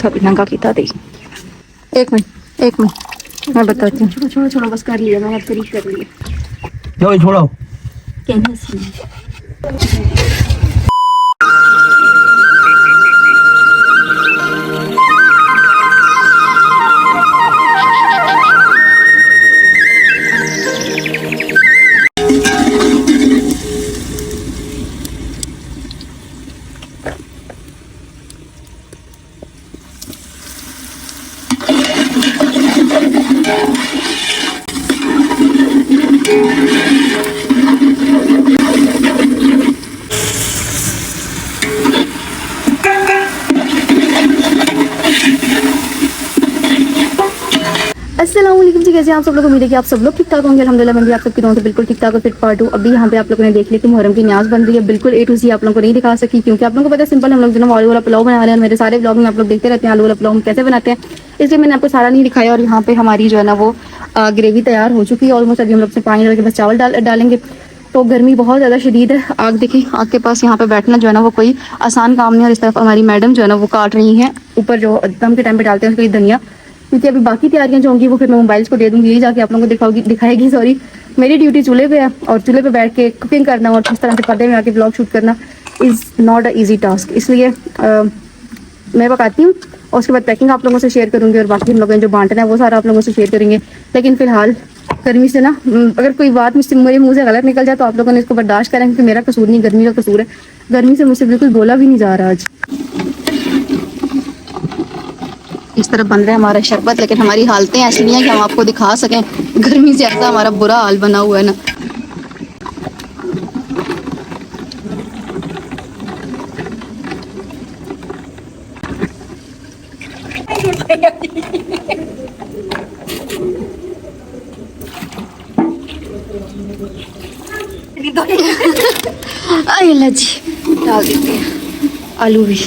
झूठा भी नंगा किया दे। एक मिनट मैं बताती हूँ। छोड़ो बस कर लिया मैंने, अब कर लिया। छोड़ो अस्सलाम वालेकुम जी, कैसे आप सब लोग? उम्मीद है कि आप सब लोग ठीक ठाक होंगे। अल्हम्दुलिल्लाह मैं भी आप सबकी दुआ से बिल्कुल ठीक ठाक और फिट पार्ट हूँ। अभी यहाँ पे आप लोगों ने देख लिया कि मुहर्रम की न्याज बन रही है। बिल्कुल ए टू ज़ेड आप लोगों को नहीं दिखा सकी क्योंकि आप लोगों को पता है सिंपल हम लोग जो आलू वाला पुलाव बना रहे हैं। मेरे सारे ब्लॉग में आप लोग देखते रहते हैं आलू वाला पुलाव कैसे बनाते हैं, इसलिए मैंने आपको सारा नहीं दिखाया। और यहाँ पे हमारी जो है ना वो ग्रेवी तैयार हो चुकी है ऑलमोस्ट। अभी हम लोग से पानी डाल के बस चावल डालेंगे। तो गर्मी बहुत ज़्यादा शदीद है। आग देखें, आग के पास यहाँ पे बैठना जो है ना वो कोई आसान काम नहीं है। और इस तरफ हमारी मैडम जो है ना वो काट रही हैं ऊपर जो दम के टाइम पे डालते हैं उसको धनिया, क्योंकि अभी बाकी तैयारियां जो होंगी वो फिर मैं मोबाइल्स को दे दूंगी, यही जाके आप लोगों को दिखाएगी। सॉरी, मेरी ड्यूटी चूल्हे पे है और चूल्हे पे बैठ के कुकिंग करना और किस तरह से पर्दे में आके ब्लॉग शूट करना is not a easy task. इसलिए मैं पकाती हूँ और उसके बाद पैकिंग आप लोगों से शेयर करूँगी और बाकी हम लोगों ने जो बांटना है वो सारा आप लोगों से शेयर करेंगे। लेकिन फिलहाल गर्मी से ना अगर कोई बात मुझसे मेरे मुँह से गलत निकल जाए तो आप लोगों ने इसको बर्दाश्त करें, क्योंकि मेरा कसूर नहीं, गर्मी का कसूर है। गर्मी से मुझसे बिल्कुल बोला भी नहीं जा रहा आज। इस तरफ बन रहा है हमारा शरबत, लेकिन हमारी हालतें ऐसी नहीं है कि हम आपको दिखा सकें। गर्मी से ऐसा हमारा बुरा हाल बना हुआ है ना। अल्लाह जी, डाल देते हैं आलू भी।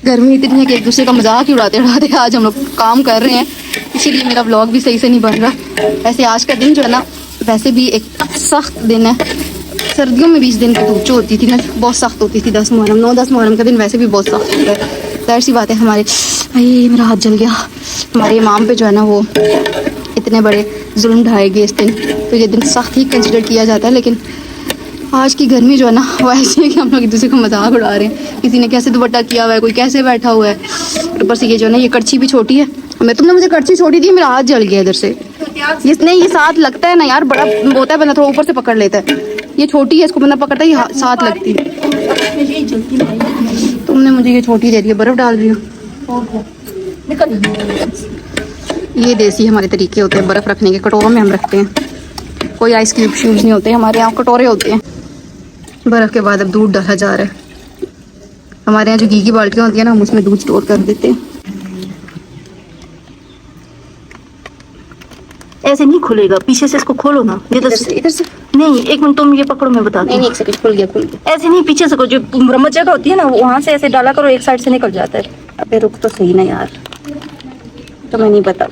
गर्मी इतनी है कि एक दूसरे का मजाक ही उड़ाते उड़ाते आज हम लोग काम कर रहे हैं, इसीलिए मेरा व्लॉग भी सही से नहीं बन रहा। वैसे आज का दिन जो है ना वैसे भी एक सख्त दिन है। सर्दियों में 20 दिन की धूप जो होती थी ना बहुत सख्त होती थी। 10 मुहर्रम 9-10 मुहर्रम का दिन वैसे भी बहुत सख्त होता है। जाहिर सी बात है हमारे भाई, मेरा हाथ जल गया, हमारे इमाम पे जो है ना वो इतने बड़े जुल्म ढाए गए इस दिन, तो ये दिन सख्त ही कंसिडर किया जाता है। लेकिन आज की गर्मी जो है ना वो ऐसी है कि हम लोग एक दूसरे को मजाक उड़ा रहे हैं। किसी ने कैसे दुपट्टा किया हुआ है, कोई कैसे बैठा हुआ है। ऊपर से ये जो है ना ये कड़छी भी छोटी है। तुमने मुझे कड़छी छोटी दी, मेरा हाथ जल गया इधर से। ये साथ लगता है ना यार, बड़ा होता है बंदा थोड़ा ऊपर से पकड़ लेता है। ये छोटी है, इसको बंदा पकड़ता है, ये साथ लगती है। तुमने मुझे ये छोटी दे दी है, बर्फ डाल रही हो। ये देसी हमारे तरीके होते हैं बर्फ रखने के, कटोरों में हम रखते हैं। कोई आइस क्यूब श्यूब्स नहीं होते हमारे यहाँ, कटोरे होते हैं। बर्फ के बाद अब दूध डाला जा रहा है। हमारे यहाँ जो घी की बाल्टियाँ होती है ना हम उसमें दूध स्टोर कर देते हैं। ऐसे नहीं खुलेगा, पीछे से इसको खोलो ना। इधर से नहीं, एक मिनट तुम ये पकड़ो, मैं बताती हूँ। एक सेकंड, खुल गया। ऐसे नहीं, पीछे से जो मरम्मत जगह होती है ना वहाँ से ऐसे डाला करो, एक साइड से निकल जाता है। अबे रुक तो सही ना यार, तो मैं नहीं बता।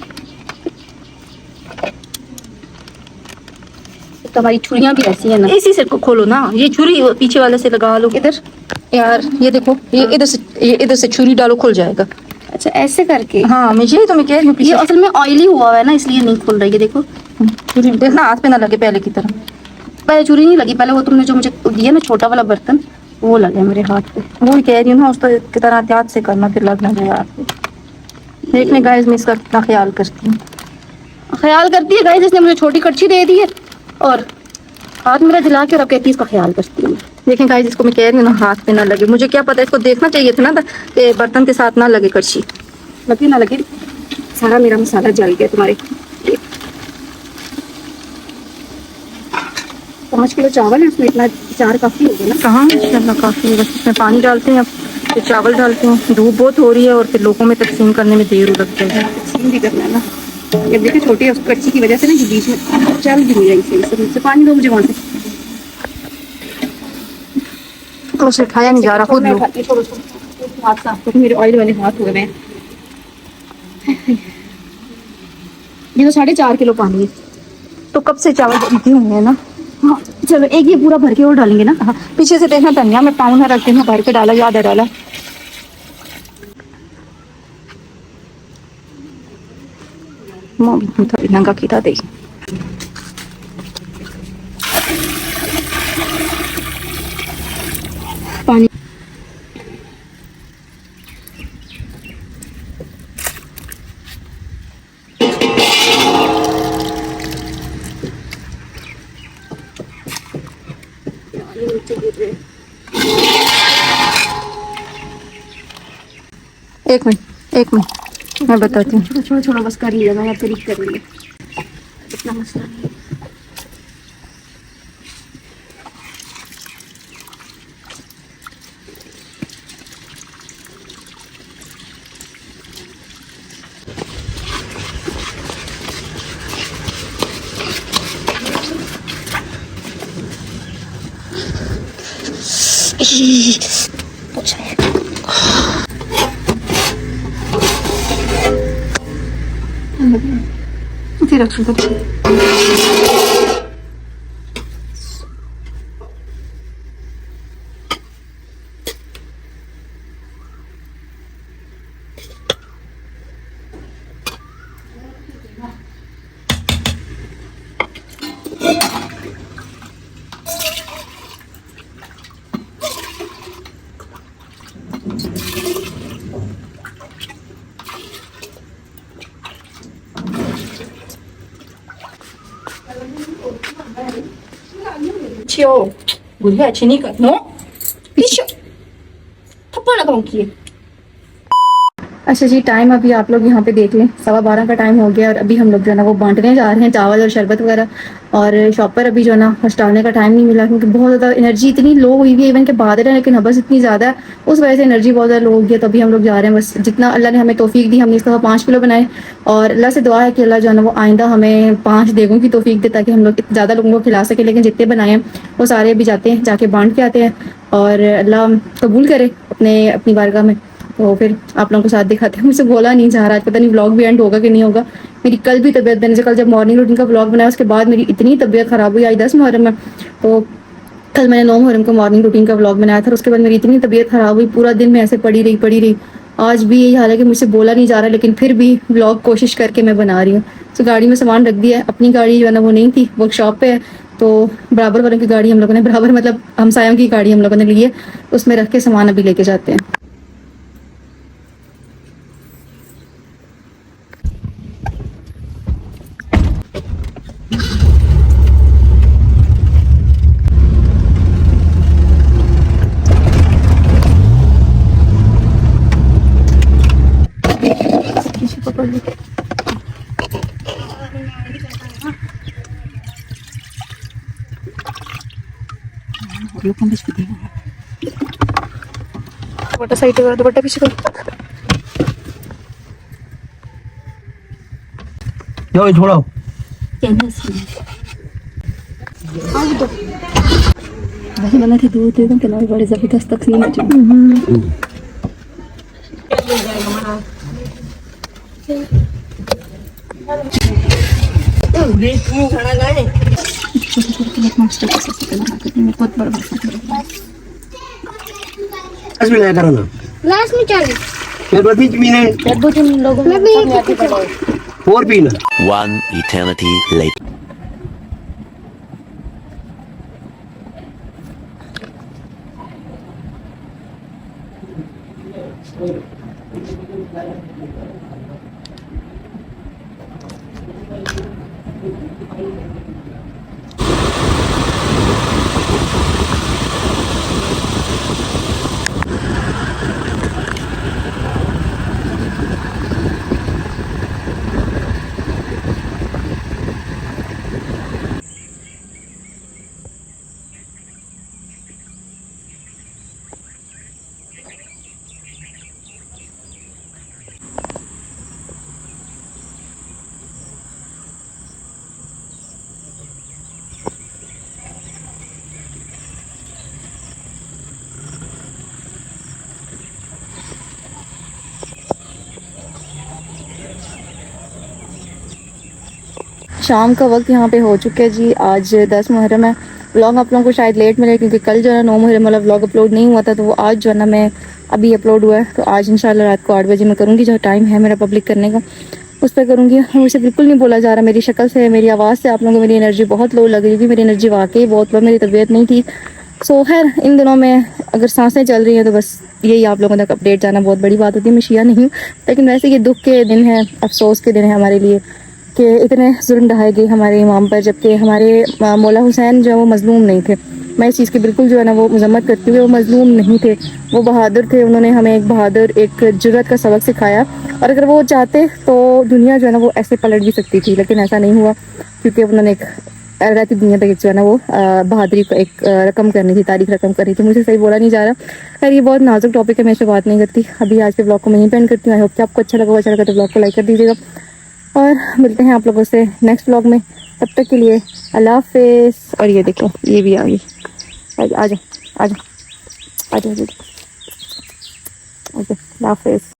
तो हमारी छुरियाँ भी ऐसी है ना, इसी से खोलो ना। ये छुरी पीछे वाले से लगा लो। इधर यार ये देखो, ये इधर से छुरी डालो, खुल जाएगा। अच्छा ऐसे करके? हाँ मुझे तो मैं कह रही हूँ, ये असल में ऑयली हुआ है ना इसलिए नहीं खुल रही है। देखो छुरी देखना हाथ पे ना लगे पहले की तरह। पहले छुरी नहीं लगी, पहले वो तुमने जो मुझे दिया ना छोटा वाला बर्तन वो लगा मेरे हाथ पे। वो ही कह रही हूँ ना, उस की तरह एहतियात से करना, फिर लगना जाए हाथ पे। देखने गाइस मैं इसका कितना ख्याल करती हूँ। ख्याल करती है गाइस, इसने मुझे छोटी कड़छी दे दी है और हाथ मेरा जला के और अब कहती है इसका ख्याल करती हूँ। देखें गाइस, इसको मैं कह रही हूँ ना हाथ पे ना लगे। मुझे क्या पता, इसको देखना चाहिए था ना कि बर्तन के साथ ना लगे कड़छी। लगे ना लगे, सारा मेरा मसाला जल गया तुम्हारे। 5 किलो चावल है, उसमें इतना चार काफी हो गया ना। कहाँ इंशाल्लाह काफी है। बस इसमें पानी डालते हैं, अब फिर चावल डालते हैं। धूप बहुत हो रही है और फिर लोगों में तकसीम करने में देर लग जाएगी। तकसीम भी करना है ना। जब देखिए छोटी है उस कच्ची की वजह से ना ये बीच में चल भी नहीं रही सही से। पानी दो मुझे वहाँ से। तो उसे खाया नहीं जा रहा, खुद लो। हाथ साफ करो, मेरे ऑयल वाले हाथ हुए हैं। ये तो 4.5 किलो पानी है। तो कब से चावल रखे हुए हैं ना। हाँ चलो एक ये पूरा भर के और डालेंगे ना। हाँ, पीछे से देखना धनिया मैं पाँव ना रख देना, भर के डाला, याद है डाला। Mau nangka kita deh. पानी एक मिनट मैं बताती हूँ। छोड़ा छोड़ा बस कर लिया, मैं तरीक कर लिया, इतना मसला नहीं है। फिर रख दो। 치워. 뭐야, 지니까 너? 피쇼. थप्पड़ लगाऊं की। अच्छा जी, टाइम अभी आप लोग यहाँ पे देख लें, 12:15 का टाइम हो गया और अभी हम लोग जो है ना वो बांटने जा रहे हैं चावल और शरबत वगैरह। और शॉप पर अभी जो है ना हटाने का टाइम नहीं मिला क्योंकि बहुत ज़्यादा एनर्जी इतनी लो हुई हुई है, इवन के बादल है लेकिन हबस इतनी ज़्यादा है, उस वजह से एनर्जी बहुत ज़्यादा लो हो गई है। तो अभी हम लोग जा रहे हैं, बस जितना अल्लाह ने हमें तौफीक दी हमने इस दफ़ा 5 किलो बनाए और अल्लाह से दुआ है कि अल्लाह जो है ना वो आइंदा हमें 5 देगों की तौफीक दे ताकि हम लोग ज़्यादा लोगों को खिला सके। लेकिन जितने बनाए हैं वो सारे अभी जाते हैं, जाके बांट के आते हैं और अल्लाह कबूल करे अपनी बारगाह में। तो फिर आप लोगों को साथ दिखाते हैं। मुझसे बोला नहीं जा रहा, आज पता नहीं व्लॉग भी एंड होगा कि नहीं होगा। मेरी कल भी तबीयत, मैंने से कल जब मॉर्निंग रूटीन का व्लॉग बनाया उसके बाद मेरी इतनी तबीयत ख़राब हुई, आज 10 मुहर्रम में, तो कल मैंने 9 मुहर्रम का मॉर्निंग रूटीन का व्लॉग बनाया था। उसके बाद मेरी इतनी तबीयत ख़राब हुई, पूरा दिन मैं ऐसे पड़ी रही। आज भी यही हाल है कि मुझसे बोला नहीं जा रहा, लेकिन फिर भी व्लॉग कोशिश करके मैं बना रही हूँ। तो गाड़ी में सामान रख दिया है, अपनी गाड़ी जो है ना वो नहीं थी, वर्कशॉप पे है, तो बराबर वालों की गाड़ी हम लोगों ने, बराबर मतलब हमसायों की गाड़ी हम लोगों ने ली है, उसमें रख के सामान अभी लेके जाते हैं। दुपट्टा साइड करो, दुपट्टा पीछे करो। जाओ छोड़ो। वैसे बना थी दूध एकदम किनारे बड़े जबरदस्त तकसीम है। करो ना लास्ट में चल शरबती पीने दो तीन लोगों मैं भी एक और पीना। One eternity later. शाम का वक्त यहाँ पे हो चुका है जी। आज 10 मुहर्रम है। व्लॉग आप लोगों को शायद लेट मिले क्योंकि कल जो है 9 मुहर्रम वाला व्लॉग अपलोड नहीं हुआ था, तो वो आज जो है ना मैं अभी अपलोड हुआ है। तो आज इंशाल्लाह रात को 8 बजे मैं करूँगी, जो टाइम है मेरा पब्लिक करने का। उस पर करूँगी। मुझसे बिल्कुल नहीं बोला जा रहा, मेरी शक्ल से, मेरी आवाज़ से आप लोगों को मेरी एनर्जी बहुत लो लग रही थी। मेरी एनर्जी वाकई बहुत लो, मेरी तबीयत नहीं थी। सो खैर इन दिनों में अगर सांसें चल रही हैं तो बस यही आप लोगों तक अपडेट जाना बहुत बड़ी बात होती है। मैं शिया नहीं हूँ, लेकिन वैसे ये दुख के दिन है, अफसोस के दिन है हमारे लिए कि इतने जुल्म ढाए गए हमारे इमाम पर, जबकि हमारे मौला हुसैन जो है वो मजलूम नहीं थे। मैं इस चीज़ की बिल्कुल जो है ना वो मजम्मत करती हूँ, वो मजलूम नहीं थे, वो बहादुर थे। उन्होंने हमें एक बहादुर, एक जुर्रत का सबक सिखाया, और अगर वो चाहते तो दुनिया जो है ना वो ऐसे पलट भी सकती थी, लेकिन ऐसा नहीं हुआ, क्योंकि उन्होंने एक रहती दुनिया तक जो है ना वो बहादुरी को एक रकम करनी थी, तारीख रकम करनी थी। मुझे सही बोला नहीं जा रहा। खैर ये बहुत नाजुक टॉपिक है, मैं इस पर बात नहीं करती। अभी आज के ब्लॉग को मैं यहीं पेंड करती हूँ। आई होप कि आपको अच्छा लगा तो ब्लॉग को लाइक कर दीजिएगा, और मिलते हैं आप लोगों से नेक्स्ट ब्लॉग में। तब तक के लिए अल्लाह हाफिज़। और ये देखो ये भी आ गई, आ जाओ आ जाओ आ जाओ आ जाओ, अल्लाह हाफिज़।